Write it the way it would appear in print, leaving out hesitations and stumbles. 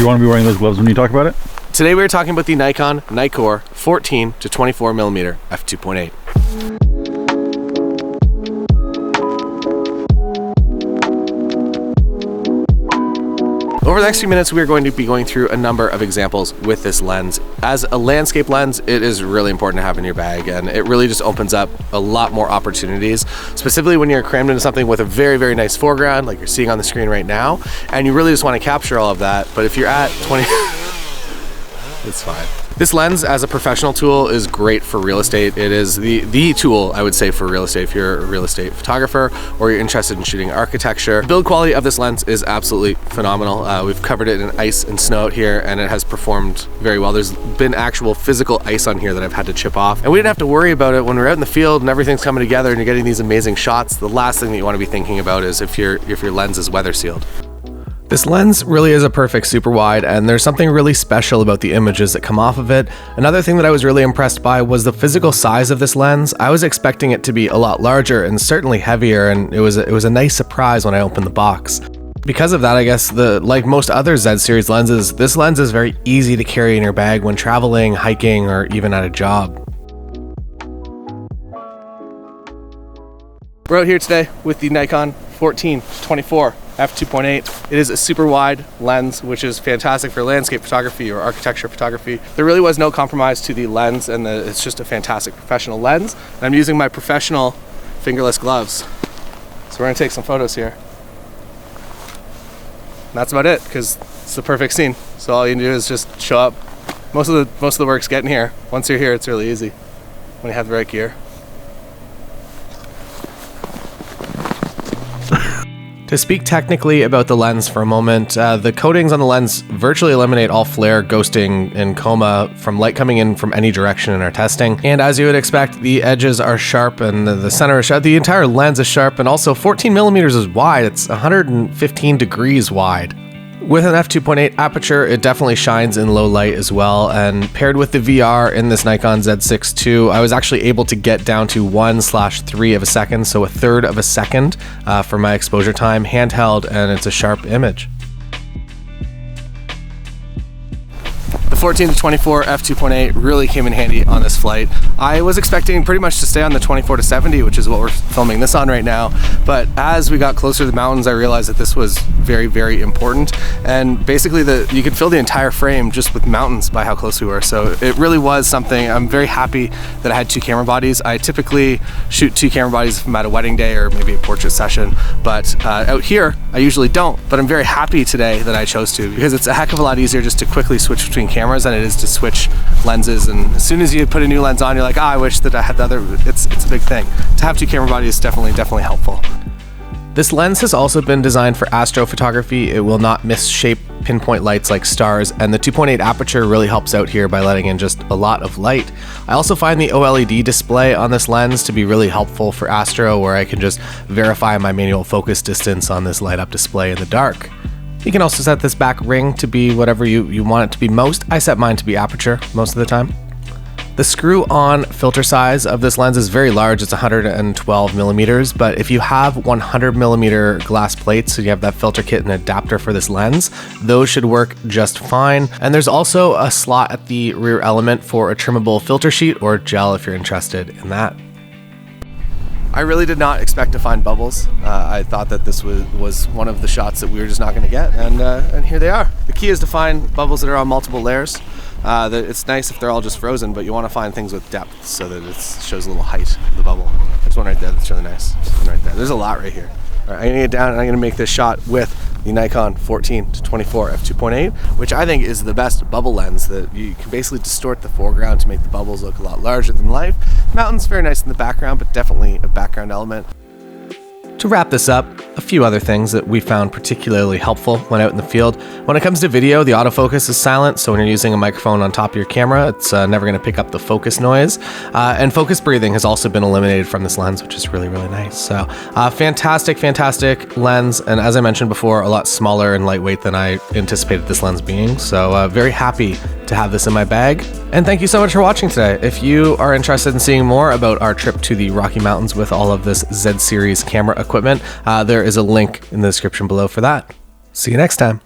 You want to be wearing those gloves when you talk about it? Today we're talking about the Nikon NIKKOR 14-24mm f2.8. Over the next few minutes, we are going to be going through a number of examples with this lens. As a landscape lens, it is really important to have in your bag, and it really just opens up a lot more opportunities, specifically when you're crammed into something with a very, very nice foreground, like you're seeing on the screen right now, and you really just want to capture all of that. But if you're at 20, it's fine. This lens as a professional tool is great for real estate. It is the tool, I would say, for real estate if you're a real estate photographer or you're interested in shooting architecture. The build quality of this lens is absolutely phenomenal. We've covered it in ice and snow out here, and it has performed very well. There's been actual physical ice on here that I've had to chip off, and we didn't have to worry about it when we're out in the field and everything's coming together and you're getting these amazing shots. The last thing that you want to be thinking about is if your lens is weather sealed. This lens really is a perfect super wide, and there's something really special about the images that come off of it. Another thing that I was really impressed by was the physical size of this lens. I was expecting it to be a lot larger and certainly heavier, and it was a nice surprise when I opened the box. Because of that, I guess, like most other Z series lenses, this lens is very easy to carry in your bag when traveling, hiking, or even at a job. We're out here today with the Nikon 14-24 f2.8. It is a super wide lens, which is fantastic for landscape photography or architecture photography. There really was no compromise to the lens, and it's just a fantastic professional lens. And I'm using my professional fingerless gloves. So we're gonna take some photos here. And that's about it, because it's the perfect scene. So all you do is just show up. Most of the work's getting here. Once you're here, it's really easy when you have the right gear. To speak technically about the lens for a moment, the coatings on the lens virtually eliminate all flare, ghosting, and chroma from light coming in from any direction in our testing. And as you would expect, the edges are sharp and the center is sharp. The entire lens is sharp, and also 14mm is wide. It's 115 degrees wide. With an f2.8 aperture, it definitely shines in low light as well, and paired with the VR in this Nikon Z6 II, I was actually able to get down to 1/3 of a second, so 1/3 of a second for my exposure time, handheld, and it's a sharp image. The 14-24 f2.8 really came in handy on this flight. I was expecting pretty much to stay on the 24-70, which is what we're filming this on right now, but as we got closer to the mountains, I realized that this was very, very important, and basically you could fill the entire frame just with mountains by how close we were, so it really was something. I'm very happy that I had two camera bodies. I typically shoot two camera bodies if I'm at a wedding day or maybe a portrait session, but out here, I usually don't, but I'm very happy today that I chose to, because it's a heck of a lot easier just to quickly switch between cameras than it is to switch lenses, and as soon as you put a new lens on, you're like, I wish that I had the other. It's a big thing. To have two camera bodies is definitely helpful. This lens has also been designed for astrophotography. It will not miss shape pinpoint lights like stars, and the 2.8 aperture really helps out here by letting in just a lot of light. I also find the OLED display on this lens to be really helpful for astro, where I can just verify my manual focus distance on this light up display in the dark. You can also set this back ring to be whatever you want it to be most. I set mine to be aperture most of the time. The screw-on filter size of this lens is very large. It's 112mm, but if you have 100mm glass plates, so you have that filter kit and adapter for this lens, those should work just fine. And there's also a slot at the rear element for a trimmable filter sheet or gel if you're interested in that. I really did not expect to find bubbles. I thought that this was one of the shots that we were just not going to get, and here they are. The key is to find bubbles that are on multiple layers. It's nice if they're all just frozen, but you want to find things with depth so that it shows a little height of the bubble. There's one right there that's really nice. One right there. There's a lot right here. All right, I'm going to get down and I'm going to make this shot with the Nikon 14-24 f2.8, which I think is the best bubble lens. That you can basically distort the foreground to make the bubbles look a lot larger than life. Mountains very nice in the background, but definitely a background element. To wrap this up, a few other things that we found particularly helpful when out in the field. When it comes to video, the autofocus is silent, so when you're using a microphone on top of your camera, it's never going to pick up the focus noise. And focus breathing has also been eliminated from this lens, which is really, really nice. So fantastic lens, and as I mentioned before, a lot smaller and lightweight than I anticipated this lens being. So very happy to have this in my bag. And thank you so much for watching today. If you are interested in seeing more about our trip to the Rocky Mountains with all of this Z series camera equipment, there is a link in the description below for that. See you next time.